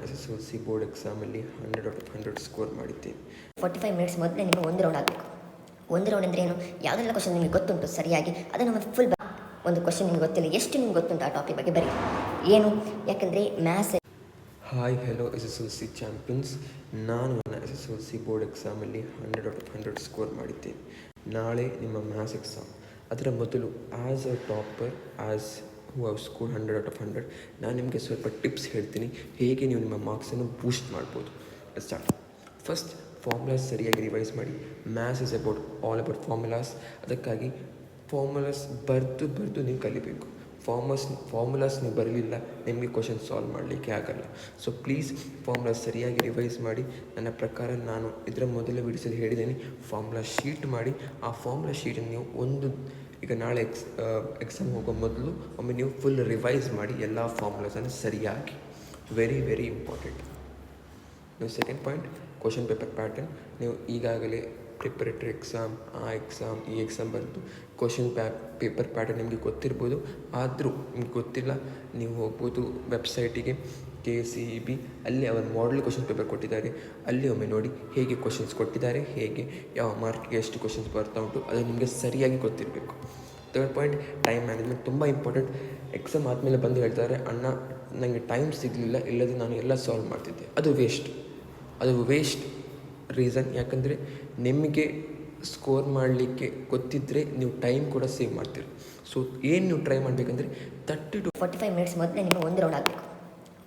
SSLC board ಎಕ್ಸಾಮಲ್ಲಿ 100/100 score ಮಾಡಿದ್ದೇನೆ. 45 minutes ಮೊದಲೇ ನಿಮಗೆ ಒಂದು ರೌಂಡ್ ಆಗಬೇಕು. ಒಂದು ರೌಂಡ್ ಅಂದರೆ ಏನು? ಯಾವುದೆಲ್ಲ ಕ್ವಶನ್ ನಿಮಗೆ ಗೊತ್ತುಂಟು ಸರಿಯಾಗಿ ಅದನ್ನು ಒಂದು ಫುಲ್ ಒಂದು ಕ್ವಶನ್ ನಿಮ್ಗೆ ಗೊತ್ತಿಲ್ಲ, ಎಷ್ಟು ನಿಮ್ಗೆ ಗೊತ್ತುಂಟು ಆ ಟಾಪಿಕ್ ಬಗ್ಗೆ ಬರೀ ಏನು, ಯಾಕಂದರೆ maths. Hi hello SSLC champions, ನಾನು ನನ್ನ SSLC ಬೋರ್ಡ್ ಎಕ್ಸಾಮಲ್ಲಿ 100/100 ಸ್ಕೋರ್ ಮಾಡಿದ್ದೇನೆ. ನಾಳೆ ನಿಮ್ಮ ಮ್ಯಾಥ್ಸ್ ಎಕ್ಸಾಮ್. ಅದರ ಮೊದಲು as a topper, as who have score 100/100, ನಾನು ನಿಮಗೆ ಸ್ವಲ್ಪ ಟಿಪ್ಸ್ ಹೇಳ್ತೀನಿ ಹೇಗೆ ನೀವು ನಿಮ್ಮ ಮಾರ್ಕ್ಸನ್ನು ಬೂಸ್ಟ್ ಮಾಡ್ಬೋದು. ಸ್ಟಾರ್ಟ್. ಫಸ್ಟ್, ಫಾರ್ಮುಲಾಸ್ ಸರಿಯಾಗಿ ರಿವೈಸ್ ಮಾಡಿ. Maths is all about formulas. ಅದಕ್ಕಾಗಿ ಫಾರ್ಮುಲಾಸ್ ಬರೆದು ನೀವು ಕಲಿಬೇಕು. ಫಾರ್ಮುಲಾಸ್ ನೀವು ಬರಲಿಲ್ಲ, ನಿಮಗೆ ಕ್ವಶನ್ ಸಾಲ್ವ್ ಮಾಡಲಿಕ್ಕೆ ಆಗಲ್ಲ. ಸೊ ಪ್ಲೀಸ್ ಫಾರ್ಮುಲಾಸ್ ಸರಿಯಾಗಿ ರಿವೈಸ್ ಮಾಡಿ. ನನ್ನ ಪ್ರಕಾರ ನಾನು ಇದರ ಮೊದಲ ವಿಡಿಯೋಸಲ್ಲಿ ಹೇಳಿದ್ದೀನಿ, ಫಾರ್ಮುಲಾ ಶೀಟ್ ಮಾಡಿ. ಆ ಫಾರ್ಮುಲಾ ಶೀಟನ್ನು ನೀವು ಈಗ ನಾಳೆ ಎಕ್ಸಾಮ್ ಹೋಗೋ ಮೊದಲು ಒಮ್ಮೆ ನೀವು ಫುಲ್ ರಿವೈಸ್ ಮಾಡಿ ಎಲ್ಲ ಫಾರ್ಮುಲಾಸನ್ನು ಸರಿಯಾಗಿ. Very very important. ನೀವು second point, question paper pattern. ನೀವು ಈಗಾಗಲೇ ಪ್ರಿಪರೇಟರಿ ಎಕ್ಸಾಮ್, ಈ ಎಕ್ಸಾಮ್ ಬರೆದು ಕ್ವಶನ್ ಪೇಪರ್ ಪ್ಯಾಟರ್ನ್ ನಿಮಗೆ ಗೊತ್ತಿರ್ಬೋದು. ಆದರೂ ನಿಮ್ಗೆ ಗೊತ್ತಿಲ್ಲ, ನೀವು ಹೋಗ್ಬೋದು ವೆಬ್ಸೈಟಿಗೆ KCEB, ಅಲ್ಲಿ ಅವರ ಮಾಡೆಲ್ ಕ್ವಶನ್ ಪೇಪರ್ ಕೊಟ್ಟಿದ್ದಾರೆ. ಅಲ್ಲಿ ಒಮ್ಮೆ ನೋಡಿ ಹೇಗೆ ಕ್ವಶನ್ಸ್ ಕೊಟ್ಟಿದ್ದಾರೆ, ಹೇಗೆ ಯಾವ ಮಾರ್ಕ್ಗೆ ಎಷ್ಟು ಕ್ವಶನ್ಸ್ ಬರ್ತಾ ಉಂಟು, ಅದು ನಿಮಗೆ ಸರಿಯಾಗಿ ಗೊತ್ತಿರಬೇಕು. ಥರ್ಡ್ ಪಾಯಿಂಟ್, ಟೈಮ್ ಮ್ಯಾನೇಜ್ಮೆಂಟ್ ತುಂಬ ಇಂಪಾರ್ಟೆಂಟ್. ಎಕ್ಸಾಮ್ ಆದಮೇಲೆ ಬಂದು ಹೇಳ್ತಾರೆ, ಅಣ್ಣ ನನಗೆ ಟೈಮ್ ಸಿಗಲಿಲ್ಲ, ಇಲ್ಲದೆ ನಾನು ಎಲ್ಲ ಸಾಲ್ವ್ ಮಾಡ್ತಿದ್ದೆ. ಅದು ವೇಸ್ಟ್ ರೀಸನ್. ಯಾಕಂದರೆ ನಿಮಗೆ ಸ್ಕೋರ್ ಮಾಡಲಿಕ್ಕೆ ಗೊತ್ತಿದ್ದರೆ ನೀವು ಟೈಮ್ ಕೂಡ ಸೇವ್ ಮಾಡ್ತೀರಿ. ಸೊ ಏನು ನೀವು ಟ್ರೈ ಮಾಡಬೇಕಂದ್ರೆ 30 to 45 ಮಿನಿಟ್ಸ್ ಮೊದಲೇ ನಿಮಗೆ ಒಂದು ರೌಂಡ್ ಆಗಬೇಕು.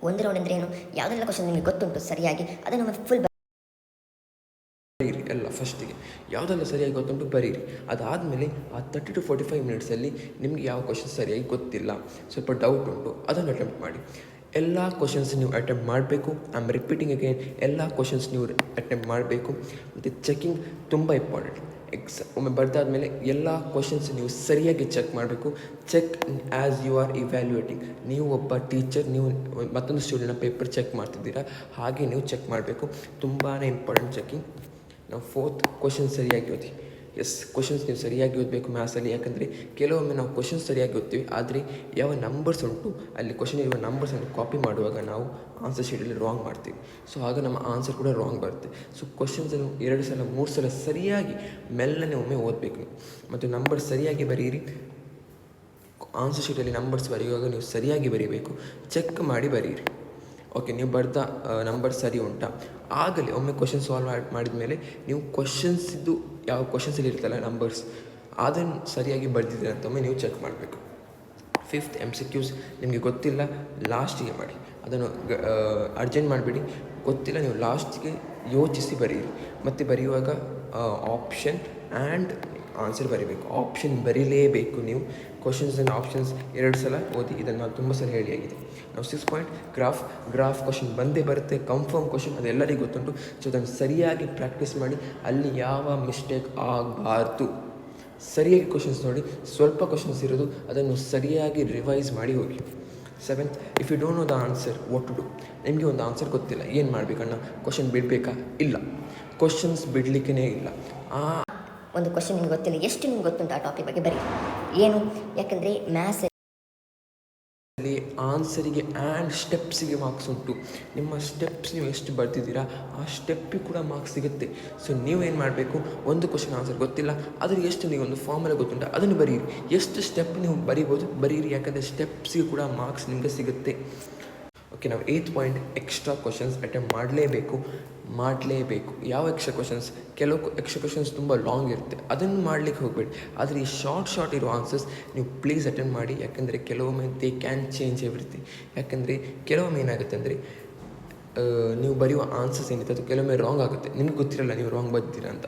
ಒಂದು ರೌಂಡ್ ಅಂದರೆ ಏನು? ಯಾವುದೆಲ್ಲ ಕ್ವಶನ್ ನಿಮಗೆ ಗೊತ್ತುಂಟು ಸರಿಯಾಗಿ ಅದನ್ನು ಒಂದು ಫುಲ್ ಬರೀರಿ. ಎಲ್ಲ ಫಸ್ಟಿಗೆ ಯಾವುದೆಲ್ಲ ಸರಿಯಾಗಿ ಗೊತ್ತುಂಟು ಬರೀರಿ. ಅದಾದಮೇಲೆ ಆ 30 to 45 ಮಿನಿಟ್ಸಲ್ಲಿ ನಿಮಗೆ ಯಾವ ಕ್ವಶನ್ ಸರಿಯಾಗಿ ಗೊತ್ತಿಲ್ಲ, ಸ್ವಲ್ಪ ಡೌಟ್ ಉಂಟು, ಅದನ್ನು ಅಟೆಂಪ್ಟ್ ಮಾಡಿ. ಎಲ್ಲ ಕ್ವಶನ್ಸ್ ನೀವು ಅಟೆಂಪ್ಟ್ ಮಾಡಬೇಕು. ಐ ಆಮ್ ರಿಪೀಟಿಂಗ್ ಅಗೇನ್, ಎಲ್ಲ ಕ್ವಶನ್ಸ್ ನೀವು ಅಟೆಂಪ್ಟ್ ಮಾಡಬೇಕು. ಮತ್ತು ಚೆಕಿಂಗ್ ತುಂಬ ಇಂಪಾರ್ಟೆಂಟ್. ಒಮ್ಮೆ ಬರ್ದಾದ್ಮೇಲೆ ಎಲ್ಲ ಕ್ವಶನ್ಸ್ ನೀವು ಸರಿಯಾಗಿ ಚೆಕ್ ಮಾಡಬೇಕು. Check as you are evaluating. ನೀವು ಒಬ್ಬ ಟೀಚರ್, ನೀವು ಮತ್ತೊಂದು ಸ್ಟೂಡೆಂಟ್ನ ಪೇಪರ್ ಚೆಕ್ ಮಾಡ್ತಿದ್ದೀರಾ, ಹಾಗೆ ನೀವು ಚೆಕ್ ಮಾಡಬೇಕು. ತುಂಬಾ ಇಂಪಾರ್ಟೆಂಟ್ ಚೆಕಿಂಗ್. ನಾವು ಫೋರ್ತ್, ಕ್ವಶನ್ ಸರಿಯಾಗಿ ಓದಿ. ಕ್ವಶನ್ಸ್ ನೀವು ಸರಿಯಾಗಿ ಓದಬೇಕು ಮ್ಯಾಥ್ಸಲ್ಲಿ. ಯಾಕಂದರೆ ಕೆಲವೊಮ್ಮೆ ನಾವು ಕ್ವಶನ್ಸ್ ಸರಿಯಾಗಿ ಓದ್ತೀವಿ, ಆದರೆ ಯಾವ ನಂಬರ್ಸ್ ಉಂಟು ಅಲ್ಲಿ ಕ್ವಶನ್ ಇರುವ ನಂಬರ್ಸನ್ನು ಕಾಪಿ ಮಾಡುವಾಗ ನಾವು ಆನ್ಸರ್ ಶೀಟಲ್ಲಿ ರಾಂಗ್ ಮಾಡ್ತೀವಿ. ಸೊ ಆಗ ನಮ್ಮ ಆನ್ಸರ್ ಕೂಡ ರಾಂಗ್ ಬರುತ್ತೆ. ಸೊ ಕ್ವಶನ್ಸನ್ನು 2 ಸಲ 3 ಸಲ ಸರಿಯಾಗಿ ಮೆಲ್ಲನೆ ಒಮ್ಮೆ ಓದಬೇಕು. ಮತ್ತು ನಂಬರ್ಸ್ ಸರಿಯಾಗಿ ಬರೀರಿ. ಆನ್ಸರ್ ಶೀಟಲ್ಲಿ ನಂಬರ್ಸ್ ಬರೆಯುವಾಗ ನೀವು ಸರಿಯಾಗಿ ಬರೀಬೇಕು, ಚೆಕ್ ಮಾಡಿ ಬರೀರಿ. ಓಕೆ, ನೀವು ಬರ್ದ ನಂಬರ್ ಸರಿ ಉಂಟಾ, ಆಗಲೇ ಒಮ್ಮೆ ಕ್ವಶನ್ ಸಾಲ್ವ್ ಮಾಡಿದ ಮೇಲೆ ನೀವು ಕ್ವಶನ್ಸಿದ್ದು ಯಾವ ಕ್ವಶನ್ಸಲ್ಲಿ ಇರ್ತಲ್ಲ ನಂಬರ್ಸ್, ಅದನ್ನು ಸರಿಯಾಗಿ ಬರೆದಿದ್ದೀರ ಅಂತ ಒಮ್ಮೆ ನೀವು ಚೆಕ್ ಮಾಡಬೇಕು. Fifth, MCQs. ನಿಮಗೆ ಗೊತ್ತಿಲ್ಲ, ಲಾಸ್ಟಿಗೆ ಮಾಡಿ. ಅದನ್ನು ಅರ್ಜೆಂಟ್ ಮಾಡಿಬಿಡಿ. ಗೊತ್ತಿಲ್ಲ, ನೀವು ಲಾಸ್ಟಿಗೆ ಯೋಚಿಸಿ ಬರೀರಿ. ಮತ್ತು ಬರೆಯುವಾಗ ಆಪ್ಷನ್ ಆ್ಯಂಡ್ ಆನ್ಸರ್ ಬರೀಬೇಕು. ಆಪ್ಷನ್ ಬರೀಲೇಬೇಕು ನೀವು. ಕ್ವಶನ್ಸನ್ನು ಆಪ್ಷನ್ಸ್ 2 ಸಲ ಓದಿ. ಇದನ್ನು ನಾನು ತುಂಬ ಸಲ ಹೇಳಿ ಆಗಿದೆ. ನಾವು 6 ಪಾಯಿಂಟ್, ಗ್ರಾಫ್ ಕ್ವಶನ್ ಬಂದೇ ಬರುತ್ತೆ, ಕನ್ಫರ್ಮ್ ಕ್ವಶನ್, ಅದೆಲ್ಲರಿಗೂ ಗೊತ್ತುಂಟು. ಸೊ ಅದನ್ನು ಸರಿಯಾಗಿ ಪ್ರಾಕ್ಟೀಸ್ ಮಾಡಿ. ಅಲ್ಲಿ ಯಾವ ಮಿಸ್ಟೇಕ್ ಆಗಬಾರ್ದು. ಸರಿಯಾಗಿ ಕ್ವಶನ್ಸ್ ನೋಡಿ, ಸ್ವಲ್ಪ ಕ್ವಶನ್ಸ್ ಇರೋದು, ಅದನ್ನು ಸರಿಯಾಗಿ ರಿವೈಸ್ ಮಾಡಿ ಹೋಗಿ. 7th, if you don't know the answer, what to do. ನಿಮಗೆ ಒಂದು ಆನ್ಸರ್ ಗೊತ್ತಿಲ್ಲ, ಏನು ಮಾಡಬೇಕಣ್ಣ? ಕ್ವಶನ್ ಬಿಡಬೇಕಾ? ಇಲ್ಲ, ಕ್ವಶನ್ಸ್ ಬಿಡಲಿಕ್ಕೇ ಇಲ್ಲ. ಒಂದು ಕ್ವಶನ್ ನಿಮ್ಗೆ ಗೊತ್ತಿಲ್ಲ, ಎಷ್ಟು ನಿಮ್ಗೆ ಗೊತ್ತುಂಟು ಆ ಟಾಪಿಕ್ ಬಗ್ಗೆ ಬರೀ ಏನು, ಯಾಕಂದರೆ ಮ್ಯಾಥ್ಸ್ ಅಲ್ಲಿ ಆನ್ಸರಿಗೆ ಆ್ಯಂಡ್ ಸ್ಟೆಪ್ಸಿಗೆ ಮಾರ್ಕ್ಸ್ ಉಂಟು. ನಿಮ್ಮ ಸ್ಟೆಪ್ಸ್ ನೀವು ಎಷ್ಟು ಬರ್ತಿದ್ದೀರಾ ಆ ಸ್ಟೆಪ್ಪಿಗೆ ಕೂಡ ಮಾರ್ಕ್ಸ್ ಸಿಗುತ್ತೆ. ಸೊ ನೀವೇನು ಮಾಡಬೇಕು, ಒಂದು ಕ್ವಶನ್ ಆನ್ಸರ್ ಗೊತ್ತಿಲ್ಲ, ಅದ್ರ ಎಷ್ಟು ನೀವು ಒಂದು ಫಾರ್ಮುಲಾ ಗೊತ್ತುಂಟು ಅದನ್ನು ಬರೀರಿ. ಎಷ್ಟು ಸ್ಟೆಪ್ ನೀವು ಬರೀರಿ, ಯಾಕಂದರೆ ಸ್ಟೆಪ್ಸಿಗೆ ಕೂಡ ಮಾರ್ಕ್ಸ್ ನಿಮಗೆ ಸಿಗುತ್ತೆ. ಓಕೆ, ನಾವು 8th point, extra questions attempt ಮಾಡಲೇಬೇಕು. ಯಾವ ಎಕ್ಸ್ಟ್ರಾ ಕ್ವಶನ್ಸ್? ಕೆಲವು ಎಕ್ಸ್ಟ್ರಾ ಕ್ವಶನ್ಸ್ ತುಂಬ ಲಾಂಗ್ ಇರುತ್ತೆ, ಅದನ್ನು ಮಾಡಲಿಕ್ಕೆ ಹೋಗಬೇಡಿ. ಆದರೆ ಈ ಶಾರ್ಟ್ ಇರೋ ಆನ್ಸರ್ಸ್ ನೀವು ಪ್ಲೀಸ್ ಅಟೆಂಡ್ ಮಾಡಿ. ಯಾಕಂದರೆ ಕೆಲವೊಮ್ಮೆ ದೇ ಕ್ಯಾನ್ ಚೇಂಜ್ ಎವ್ರಿಥಿಂಗ್. ಯಾಕಂದರೆ ಕೆಲವೊಮ್ಮೆ ಏನಾಗುತ್ತೆ ಅಂದರೆ ನೀವು ಬರೆಯುವ ಆನ್ಸರ್ಸ್ ಏನಿದೆ ಅದು ಕೆಲವೊಮ್ಮೆ ರಾಂಗ್ ಆಗುತ್ತೆ, ನಿಮ್ಗೆ ಗೊತ್ತಿರಲ್ಲ ನೀವು ರಾಂಗ್ ಬರ್ತೀರಾ ಅಂತ.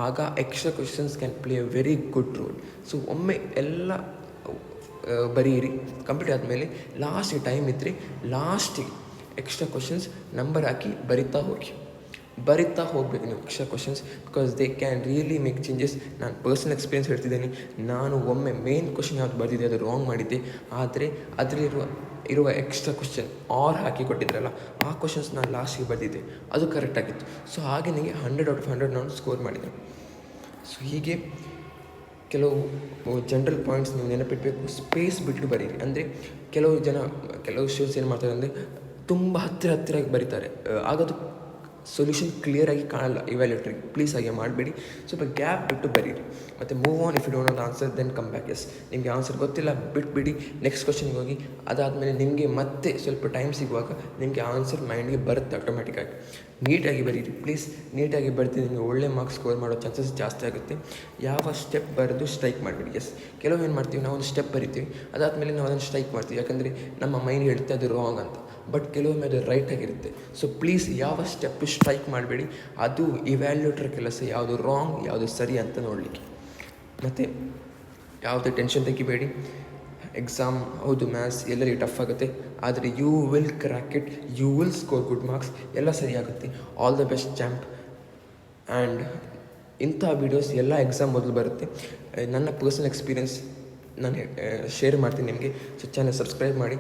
ಆಗ extra questions can play a very good role. So ಒಮ್ಮೆ ಎಲ್ಲ ಬರೀರಿ. ಕಂಪ್ಲೀಟ್ ಆದಮೇಲೆ ಲಾಸ್ಟಿಗೆ ಟೈಮ್ ಇದ್ದರೆ ಲಾಸ್ಟಿಗೆ ಎಕ್ಸ್ಟ್ರಾ ಕ್ವಶನ್ಸ್ ನಂಬರ್ ಹಾಕಿ ಬರಿತಾ ಹೋಗಬೇಕು ನೀವು extra questions, because they can really make changes. ನಾನು ಪರ್ಸನಲ್ ಎಕ್ಸ್ಪೀರಿಯನ್ಸ್ ಹೇಳ್ತಿದ್ದೀನಿ. ನಾನು ಒಮ್ಮೆ ಮೇನ್ ಕ್ವಶನ್ ಯಾವುದು ಬರೆದಿದ್ದೆ ಅದು ರಾಂಗ್ ಮಾಡಿದ್ದೆ, ಆದರೆ ಅದರಲ್ಲಿರುವ ಎಕ್ಸ್ಟ್ರಾ ಕ್ವಶನ್ ಹಾಕಿ ಕೊಟ್ಟಿದ್ರಲ್ಲ ಆ ಕ್ವಶನ್ಸ್ ನಾನು ಲಾಸ್ಟಿಗೆ ಬರೆದಿದ್ದೆ, ಅದು ಕರೆಕ್ಟಾಗಿತ್ತು. ಸೊ ಹಾಗೆ ನನಗೆ 100/100 ನಾನು ಸ್ಕೋರ್ ಮಾಡಿದೆ. ಸೊ ಹೀಗೆ ಕೆಲವು ಜನರಲ್ ಪಾಯಿಂಟ್ಸ್ ನೀವು ನೆನಪಿಡಬೇಕು. ಸ್ಪೇಸ್ ಬಿಟ್ಟು ಬರೀರಿ. ಅಂದರೆ ಕೆಲವು ಸ್ಟೂಡೆಂಟ್ಸ್ ಏನು ಮಾಡ್ತಾರೆ ಅಂದರೆ ತುಂಬ ಹತ್ತಿರ ಬರೀತಾರೆ, ಆಗೋದು ಸೊಲ್ಯೂಷನ್ ಕ್ಲಿಯರಾಗಿ ಕಾಣಲ್ಲ ಇವ್ಯಾಲ್ಯೂಟ್ರಿಗೆ. ಪ್ಲೀಸ್ ಹಾಗೆ ಮಾಡಬೇಡಿ, ಸ್ವಲ್ಪ ಗ್ಯಾಪ್ ಬಿಟ್ಟು ಬರೀರಿ. ಮತ್ತು move on. If you don't know the answer then come back. Yes, ನಿಮಗೆ ಆನ್ಸರ್ ಗೊತ್ತಿಲ್ಲ ಬಿಟ್ಬಿಡಿ, ನೆಕ್ಸ್ಟ್ ಕ್ವಶನ್ಗೆ ಹೋಗಿ. ಅದಾದಮೇಲೆ ನಿಮಗೆ ಮತ್ತೆ ಸ್ವಲ್ಪ ಟೈಮ್ ಸಿಗುವಾಗ ನಿಮಗೆ ಆನ್ಸರ್ ಮೈಂಡ್ಗೆ ಬರುತ್ತೆ ಆಟೋಮೆಟಿಕ್ಕಾಗಿ. ನೀಟಾಗಿ ಬರೀರಿ ಪ್ಲೀಸ್. ನೀಟಾಗಿ ಬರ್ತೀವಿ, ನಿಮಗೆ ಒಳ್ಳೆ ಮಾರ್ಕ್ಸ್ ಸ್ಕೋರ್ ಮಾಡೋ ಚಾನ್ಸಸ್ ಜಾಸ್ತಿ ಆಗುತ್ತೆ. ಯಾವ ಸ್ಟೆಪ್ ಬರೆದು ಸ್ಟ್ರೈಕ್ ಮಾಡಿಬಿಡಿ. ಎಸ್, ಕೆಲವು ಏನು ಮಾಡ್ತೀವಿ, ನಾವು ಒಂದು ಸ್ಟೆಪ್ ಬರಿತೀವಿ, ಅದಾದಮೇಲೆ ನಾವು ಅದನ್ನು ಸ್ಟ್ರೈಕ್ ಮಾಡ್ತೀವಿ, ಯಾಕಂದರೆ ನಮ್ಮ ಮೈಂಡ್ ಹೇಳುತ್ತೆ ಅದು ರಾಂಗ್ ಅಂತ. ಬಟ್ ಕೆಲವೊಮ್ಮೆ ಅದು ರೈಟ್ ಆಗಿರುತ್ತೆ. ಸೊ ಪ್ಲೀಸ್ ಯಾವ ಸ್ಟೆಪ್ ಸ್ಟ್ರೈಕ್ ಮಾಡಬೇಡಿ. ಅದು ಇವ್ಯಾಲ್ಯೂಟರ್ ಕೆಲಸ, ಯಾವುದು ರಾಂಗ್ ಯಾವುದು ಸರಿ ಅಂತ ನೋಡಲಿಕ್ಕೆ. ಮತ್ತು ಯಾವುದೇ ಟೆನ್ಷನ್ ತೆಗಿಬೇಡಿ. ಎಕ್ಸಾಮ್ ಹೌದು, ಮ್ಯಾಥ್ಸ್ ಎಲ್ಲರಿಗೆ ಟಫ್ ಆಗುತ್ತೆ, ಆದರೆ you will crack it, you will score good marks, ಎಲ್ಲ ಸರಿಯಾಗುತ್ತೆ. All the best champ. And ಇಂಥ ವೀಡಿಯೋಸ್ ಎಲ್ಲ ಎಕ್ಸಾಮ್ ಮೊದಲು ಬರುತ್ತೆ. ನನ್ನ ಪರ್ಸನಲ್ ಎಕ್ಸ್ಪೀರಿಯನ್ಸ್ ನಾನು ಶೇರ್ ಮಾಡ್ತೀನಿ ನಿಮಗೆ. ಸೊ ಚಾನಲ್ ಸಬ್ಸ್ಕ್ರೈಬ್ ಮಾಡಿ.